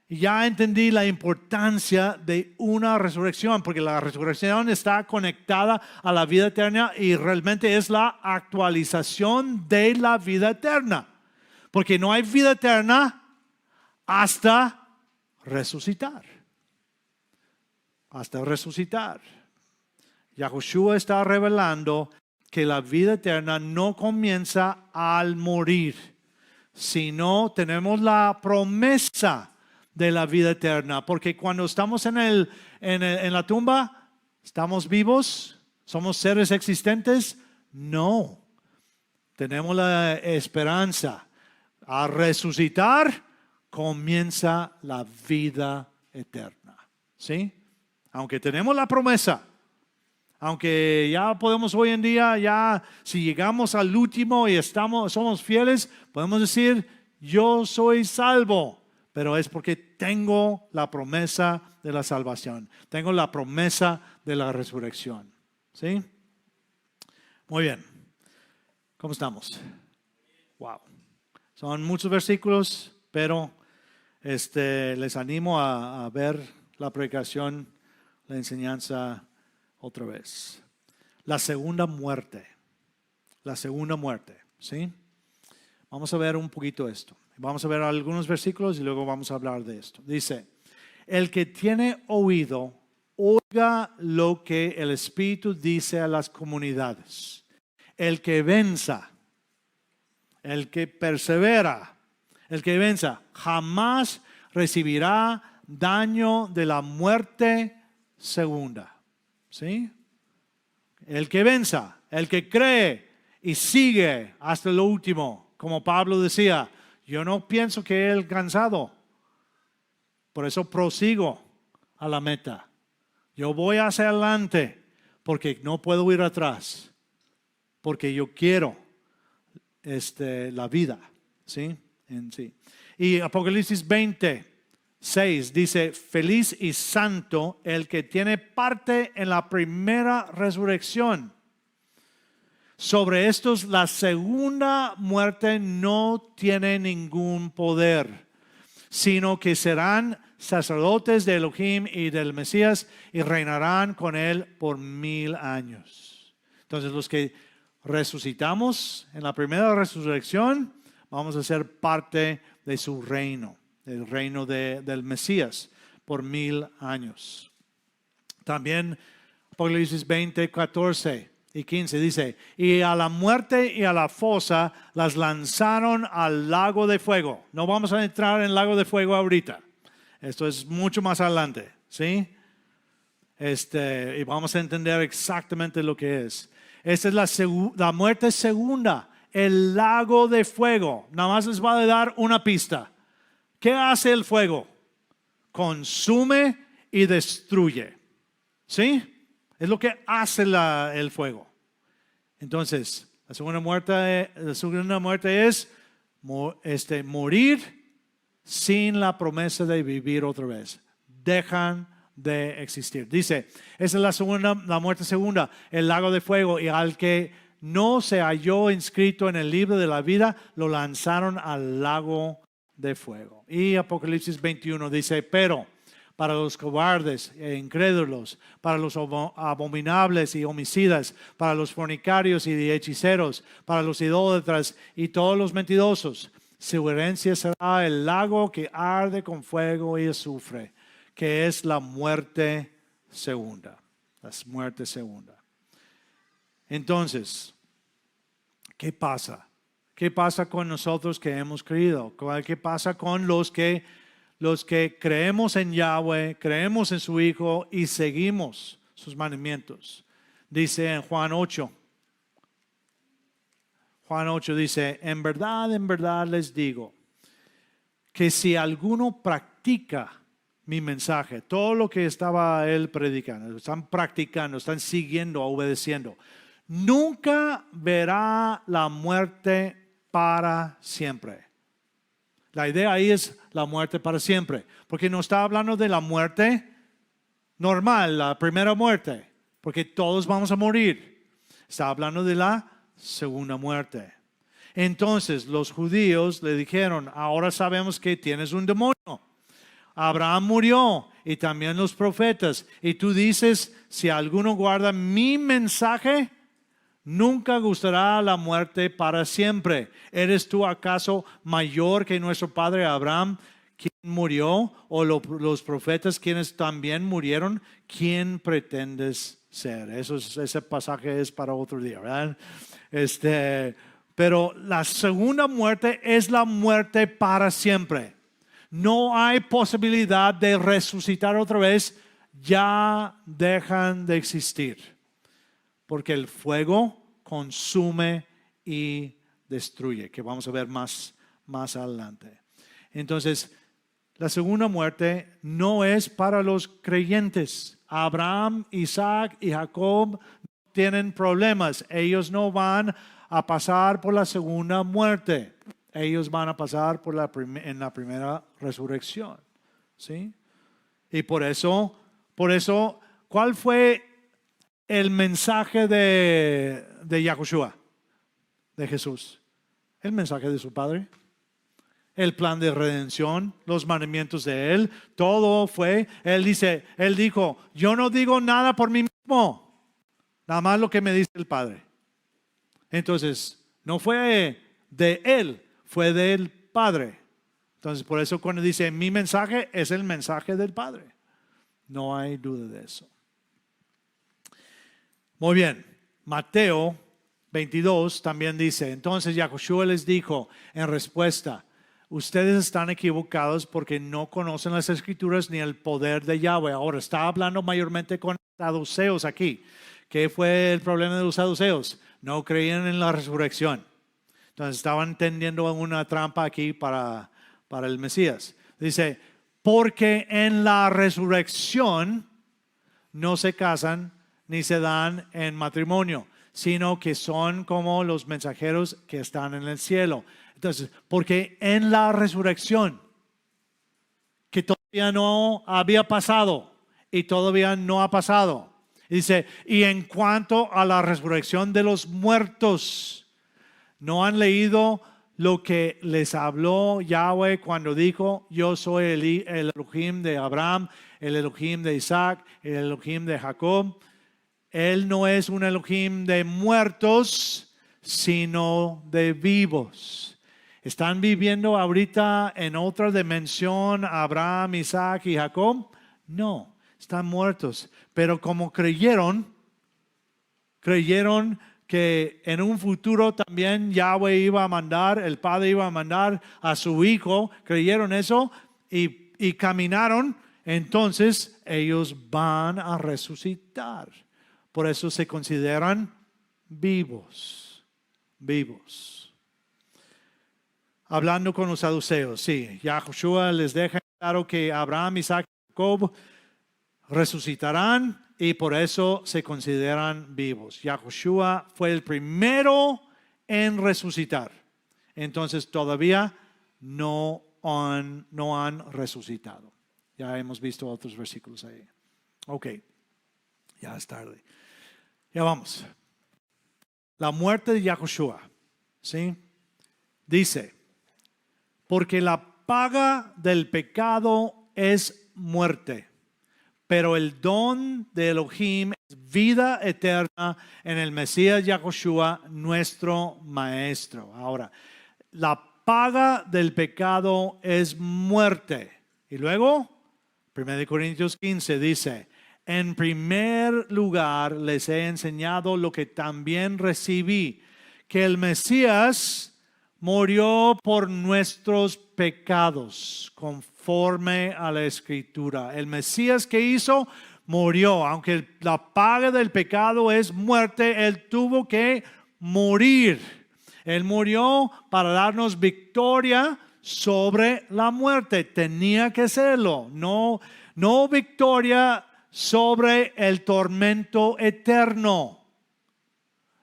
Y ya entendí la importancia de una resurrección, porque la resurrección está conectada a la vida eterna y realmente es la actualización de la vida eterna. Porque no hay vida eterna hasta resucitar. Hasta resucitar. Yahushua está revelando que la vida eterna no comienza al morir, sino tenemos la promesa de la vida eterna. Porque cuando estamos en la tumba, ¿estamos vivos? ¿Somos seres existentes? No. tenemos la esperanza. A resucitar comienza la vida eterna. ¿Sí? Aunque tenemos la promesa, aunque ya podemos hoy en día, ya si llegamos al último y somos fieles, podemos decir, yo soy salvo. Pero es porque tengo la promesa de la salvación. Tengo la promesa de la resurrección. ¿Sí? Muy bien. ¿Cómo estamos? Wow. Son muchos versículos, pero les animo a ver la predicación, la enseñanza otra vez. La segunda muerte. La segunda muerte. ¿Sí? Vamos a ver un poquito esto. Vamos a ver algunos versículos y luego vamos a hablar de esto. Dice, el que tiene oído, oiga lo que el Espíritu dice a las comunidades. El que venza, el que persevera, el que venza, jamás recibirá daño de la muerte segunda. ¿Sí? El que venza, el que cree y sigue hasta lo último, como Pablo decía, yo no pienso que he alcanzado, por eso prosigo a la meta. Yo voy hacia adelante porque no puedo ir atrás, porque yo quiero la vida, ¿sí? En sí. Y Apocalipsis 20:6 dice, feliz y santo el que tiene parte en la primera resurrección. Sobre estos la segunda muerte no tiene ningún poder, sino que serán sacerdotes de Elohim y del Mesías y reinarán con él por 1000 años. Entonces los que resucitamos en la primera resurrección, vamos a ser parte de su reino, del reino del Mesías por 1000 años. También Apocalipsis 20:14 y 15 dice, y a la muerte y a la fosa las lanzaron al lago de fuego. No vamos a entrar en el lago de fuego ahorita. Esto es mucho más adelante, ¿sí? Y vamos a entender exactamente lo que es. Esta es la muerte segunda, el lago de fuego. Nada más les va a dar una pista. ¿Qué hace el fuego? Consume y destruye. ¿Sí? Es lo que hace el fuego. Entonces, la segunda muerte es morir sin la promesa de vivir otra vez. Dejan de existir. Dice, esa es la muerte segunda, el lago de fuego, y al que no se halló inscrito en el libro de la vida, lo lanzaron al lago de fuego. Y Apocalipsis 21 dice, pero para los cobardes e incrédulos, para los abominables y homicidas, para los fornicarios y hechiceros, para los idólatras y todos los mentirosos, su herencia será el lago que arde con fuego y azufre, que es la muerte segunda. La muerte segunda. Entonces, ¿qué pasa? ¿Qué pasa con nosotros que hemos creído? ¿Qué pasa con los que creemos en Yahweh, creemos en su Hijo y seguimos sus mandamientos? Dice en Juan 8. Juan 8 dice, en verdad les digo, que si alguno practica mi mensaje, todo lo que estaba él predicando, lo están practicando, están siguiendo, obedeciendo, nunca verá la muerte para siempre. La idea ahí es la muerte para siempre, porque no está hablando de la muerte normal, la primera muerte, porque todos vamos a morir. Está hablando de la segunda muerte. Entonces los judíos le dijeron, ahora sabemos que tienes un demonio. Abraham murió y también los profetas. Y tú dices, si alguno guarda mi mensaje, nunca gustará la muerte para siempre. ¿Eres tú acaso mayor que nuestro padre Abraham, quien murió? ¿O los profetas quienes también murieron? ¿Quién pretendes ser? Ese pasaje es para otro día, ¿verdad? Pero la segunda muerte es la muerte para siempre. No hay posibilidad de resucitar otra vez. Ya dejan de existir. Porque el fuego consume y destruye, que vamos a ver más adelante. Entonces, la segunda muerte no es para los creyentes. Abraham, Isaac y Jacob tienen problemas. Ellos no van a pasar por la segunda muerte. Ellos van a pasar en la primera resurrección. ¿Sí? Y por eso, ¿cuál fue el mensaje de Yahushua, de Jesús? El mensaje de su Padre. El plan de redención, los mandamientos de Él, todo fue, Él dijo, yo no digo nada por mí mismo, nada más lo que me dice el Padre. Entonces, no fue de Él, fue del Padre. Entonces, por eso cuando dice mi mensaje, es el mensaje del Padre. No hay duda de eso. Muy bien, Mateo 22 también dice, entonces Yahushua les dijo en respuesta, ustedes están equivocados porque no conocen las Escrituras ni el poder de Yahweh. Ahora está hablando mayormente con saduceos aquí. ¿Qué fue el problema de los saduceos? No creían en la resurrección. Entonces estaban tendiendo una trampa aquí para el Mesías. Dice, porque en la resurrección no se casan ni se dan en matrimonio, sino que son como los mensajeros que están en el cielo. Entonces, porque en la resurrección, que todavía no había pasado y todavía no ha pasado, dice, y en cuanto a la resurrección de los muertos, ¿no han leído lo que les habló Yahweh cuando dijo, yo soy el Elohim de Abraham, el Elohim de Isaac, el Elohim de Jacob? Él no es un Elohim de muertos, sino de vivos. ¿Están viviendo ahorita en otra dimensión Abraham, Isaac y Jacob? No, están muertos. Pero como creyeron que en un futuro también Yahweh iba a mandar, el Padre iba a mandar a su Hijo, creyeron eso y caminaron, entonces ellos van a resucitar. Por eso se consideran vivos. Hablando con los saduceos, sí, Yahushua les deja claro que Abraham, Isaac y Jacob resucitarán y por eso se consideran vivos. Yahushua fue el primero en resucitar. Entonces todavía no han resucitado. Ya hemos visto otros versículos ahí. Ok, ya es tarde. Ya vamos. La muerte de Yahushua, ¿sí? Dice, porque la paga del pecado es muerte, pero el don de Elohim es vida eterna en el Mesías Yahushua, nuestro Maestro. Ahora, la paga del pecado es muerte. Y luego, 1 Corintios 15 dice, en primer lugar les he enseñado lo que también recibí, que el Mesías murió por nuestros pecados, conforme a la Escritura. El Mesías que hizo, murió. Aunque la paga del pecado es muerte, Él tuvo que morir. Él murió para darnos victoria sobre la muerte. Tenía que serlo. No victoria sobre el tormento eterno.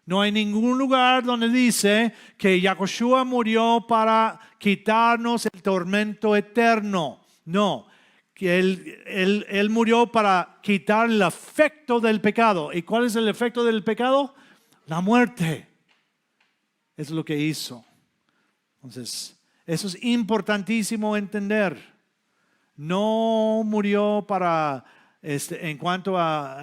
No hay ningún lugar donde dice que Yahushua murió para quitarnos el tormento eterno. No, que él murió para quitar el efecto del pecado. ¿Y cuál es el efecto del pecado? La muerte. Es lo que hizo. Entonces, eso es importantísimo entender. No murió para en cuanto a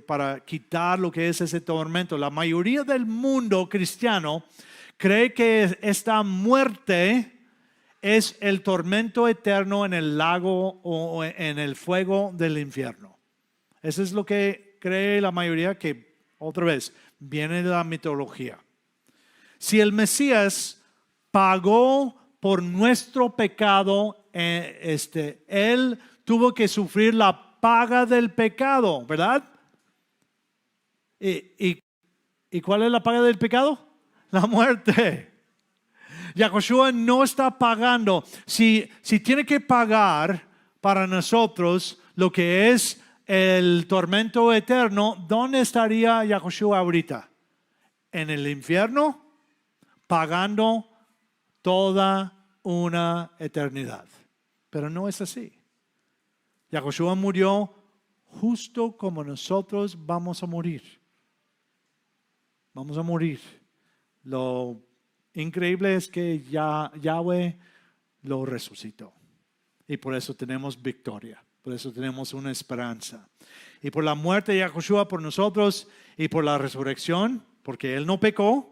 para quitar lo que es ese tormento. La mayoría del mundo cristiano cree que esta muerte es el tormento eterno en el lago o en el fuego del infierno. Eso es lo que cree la mayoría, que otra vez viene de la mitología. Si el Mesías pagó por nuestro pecado, Él tuvo que sufrir la paga del pecado, ¿verdad? ¿Y cuál es la paga del pecado? La muerte. Yahushua no está pagando. Si tiene que pagar para nosotros lo que es el tormento eterno, ¿dónde estaría Yahushua ahorita? En el infierno, pagando toda una eternidad. Pero no es así. Yahushua murió justo como nosotros vamos a morir. Vamos a morir. Lo increíble es que Yahweh lo resucitó. Y por eso tenemos victoria. Por eso tenemos una esperanza. Y por la muerte de Yahushua por nosotros y por la resurrección, porque Él no pecó.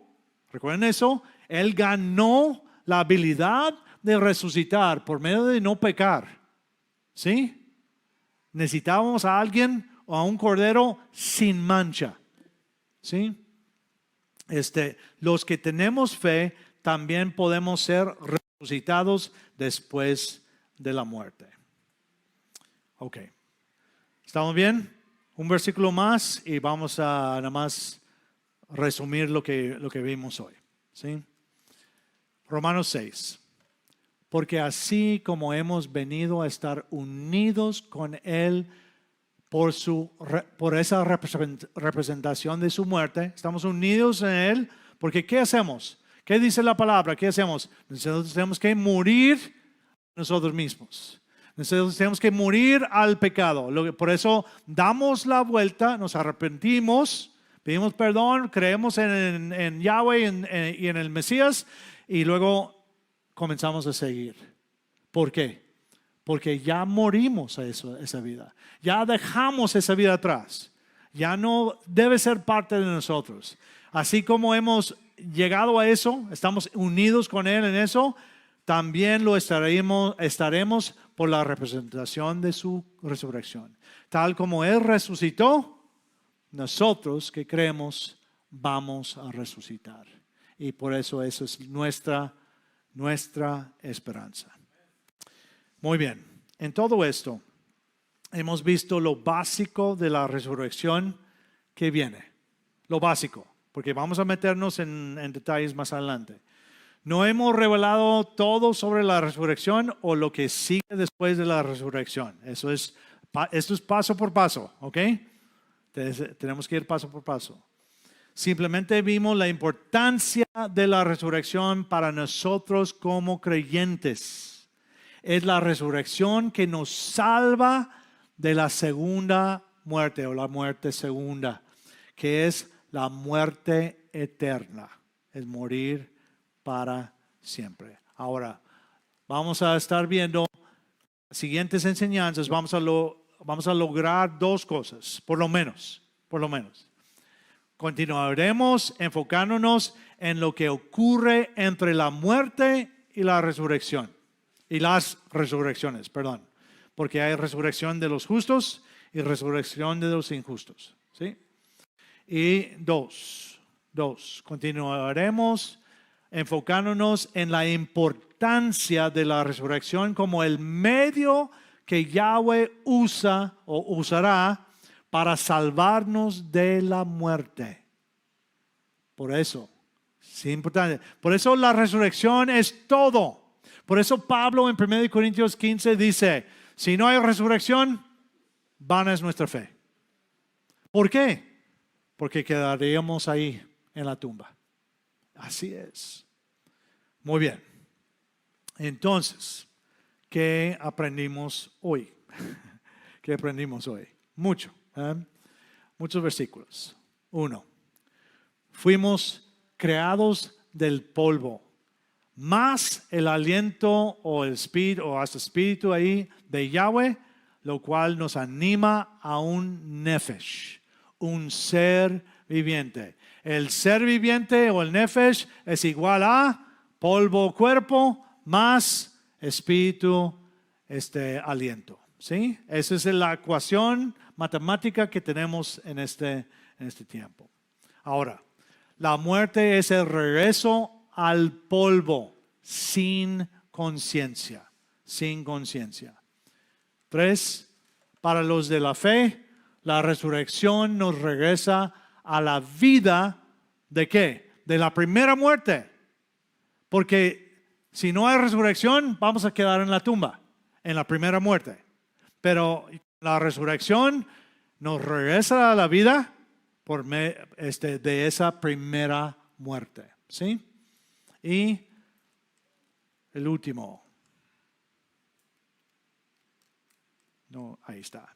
Recuerden eso. Él ganó la habilidad de resucitar por medio de no pecar. ¿Sí? Necesitábamos a alguien o a un cordero sin mancha. ¿Sí? Los que tenemos fe también podemos ser resucitados después de la muerte. Ok. ¿Estamos bien? Un versículo más y vamos a nada más resumir lo que vimos hoy. ¿Sí? Romanos 6. Porque así como hemos venido a estar unidos con Él por esa representación de su muerte, estamos unidos en Él, porque ¿qué hacemos? ¿Qué dice la palabra? ¿Qué hacemos? Nosotros tenemos que morir nosotros mismos. Nosotros tenemos que morir al pecado. Por eso damos la vuelta, nos arrepentimos, pedimos perdón, creemos en Yahweh y en el Mesías y luego comenzamos a seguir. ¿Por qué? Porque ya morimos a esa vida. Ya dejamos esa vida atrás. Ya no debe ser parte de nosotros. Así como hemos llegado a eso, estamos unidos con Él en eso, también lo estaremos por la representación de su resurrección. Tal como Él resucitó, nosotros que creemos vamos a resucitar. Y por eso es nuestra esperanza. Muy bien, en todo esto hemos visto lo básico de la resurrección que viene. Lo básico, porque vamos a meternos en detalles más adelante. No hemos revelado todo sobre la resurrección o lo que sigue después de la resurrección. Esto es paso por paso, ¿ok? Tenemos que ir paso por paso. Simplemente vimos la importancia de la resurrección para nosotros como creyentes. Es la resurrección que nos salva de la segunda muerte o la muerte segunda, que es la muerte eterna, es morir para siempre. Ahora, vamos a estar viendo siguientes enseñanzas, vamos a lograr dos cosas, por lo menos. Continuaremos enfocándonos en lo que ocurre entre la muerte y la resurrección. Y las resurrecciones, perdón. Porque hay resurrección de los justos y resurrección de los injustos. ¿Sí? Y dos. Continuaremos enfocándonos en la importancia de la resurrección como el medio que Yahweh usa o usará para salvarnos de la muerte. Por eso, es importante. Por eso la resurrección es todo. Por eso Pablo en 1 Corintios 15 dice, si no hay resurrección, vana es nuestra fe. ¿Por qué? Porque quedaríamos ahí en la tumba. Así es. Muy bien. Entonces, ¿qué aprendimos hoy? ¿Qué aprendimos hoy? Mucho. Muchos versículos. 1. Fuimos creados del polvo, más el aliento o el espíritu o hasta espíritu ahí de Yahweh, lo cual nos anima a un nefesh, un ser viviente. El ser viviente o el nefesh es igual a polvo, cuerpo, más espíritu, aliento. ¿Sí? Esa es la ecuación matemática que tenemos en este tiempo. Ahora, la muerte es el regreso al polvo sin conciencia. 3, para los de la fe, la resurrección nos regresa a la vida ¿de qué? De la primera muerte. Porque Si no hay resurrección, vamos a quedar en la tumba, en la primera muerte. Pero la resurrección nos regresa a la vida de esa primera muerte. ¿Sí? Y el último. No, ahí está.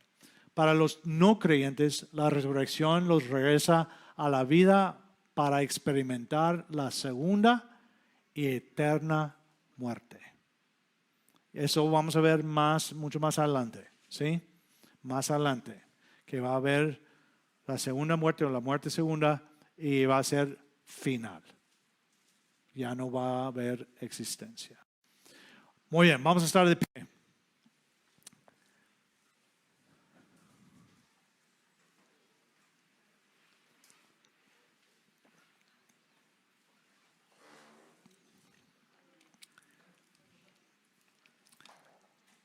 Para los no creyentes, la resurrección los regresa a la vida para experimentar la segunda y eterna muerte. Eso vamos a ver mucho más adelante, ¿sí? Más adelante, que va a haber la segunda muerte o la muerte segunda y va a ser final. Ya no va a haber existencia. Muy bien, vamos a estar de pie.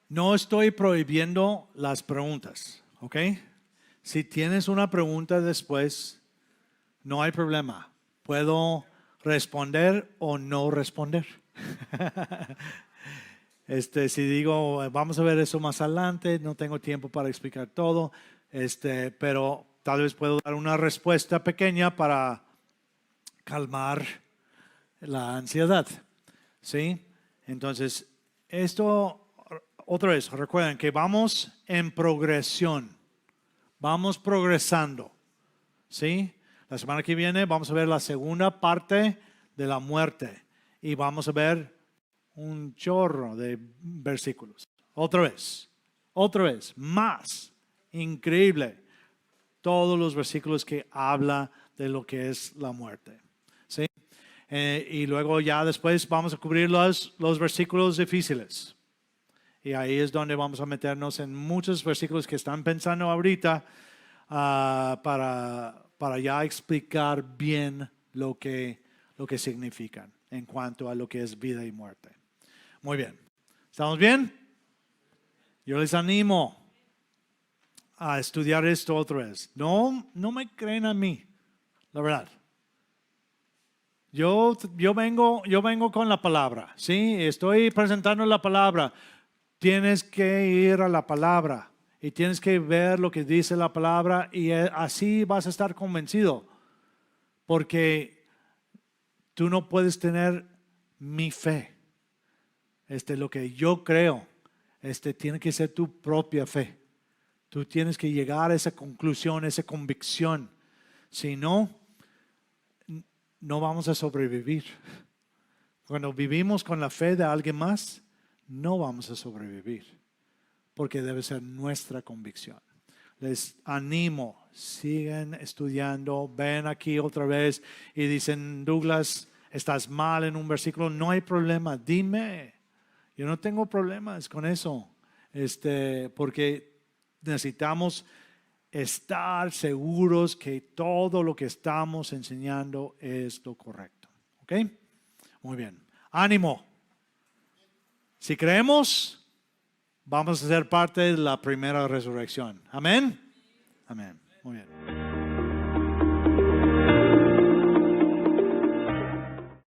No estoy prohibiendo las preguntas, ¿ok? Si tienes una pregunta después, no hay problema. Puedo responder o no responder. Si digo, vamos a ver eso más adelante, no tengo tiempo para explicar todo, pero tal vez puedo dar una respuesta pequeña para calmar la ansiedad, ¿sí? Entonces, otra vez, recuerden que vamos en progresión, vamos progresando, ¿sí? La semana que viene vamos a ver la segunda parte de la muerte y vamos a ver un chorro de versículos. Otra vez, más increíble. Todos los versículos que habla de lo que es la muerte, ¿sí? Y luego ya después vamos a cubrir los versículos difíciles. Y ahí es donde vamos a meternos en muchos versículos que están pensando ahorita para ya explicar bien lo que significan en cuanto a lo que es vida y muerte. Muy bien. ¿Estamos bien? Yo les animo a estudiar esto otra vez. No me creen a mí, la verdad. Yo vengo con la palabra, ¿sí? Estoy presentando la palabra. Tienes que ir a la palabra y tienes que ver lo que dice la palabra y así vas a estar convencido. Porque tú no puedes tener mi fe. Lo que yo creo, tiene que ser tu propia fe. Tú tienes que llegar a esa conclusión, esa convicción. Si no, no vamos a sobrevivir. Cuando vivimos con la fe de alguien más, no vamos a sobrevivir, porque debe ser nuestra convicción. Les animo, sigan estudiando, ven aquí otra vez y dicen, Douglas, estás mal en un versículo, no hay problema, dime. Yo no tengo problemas con eso, porque necesitamos estar seguros que todo lo que estamos enseñando es lo correcto. ¿Ok? Muy bien. Ánimo. Si creemos, vamos a ser parte de la primera resurrección. Amén. Amén. Muy bien.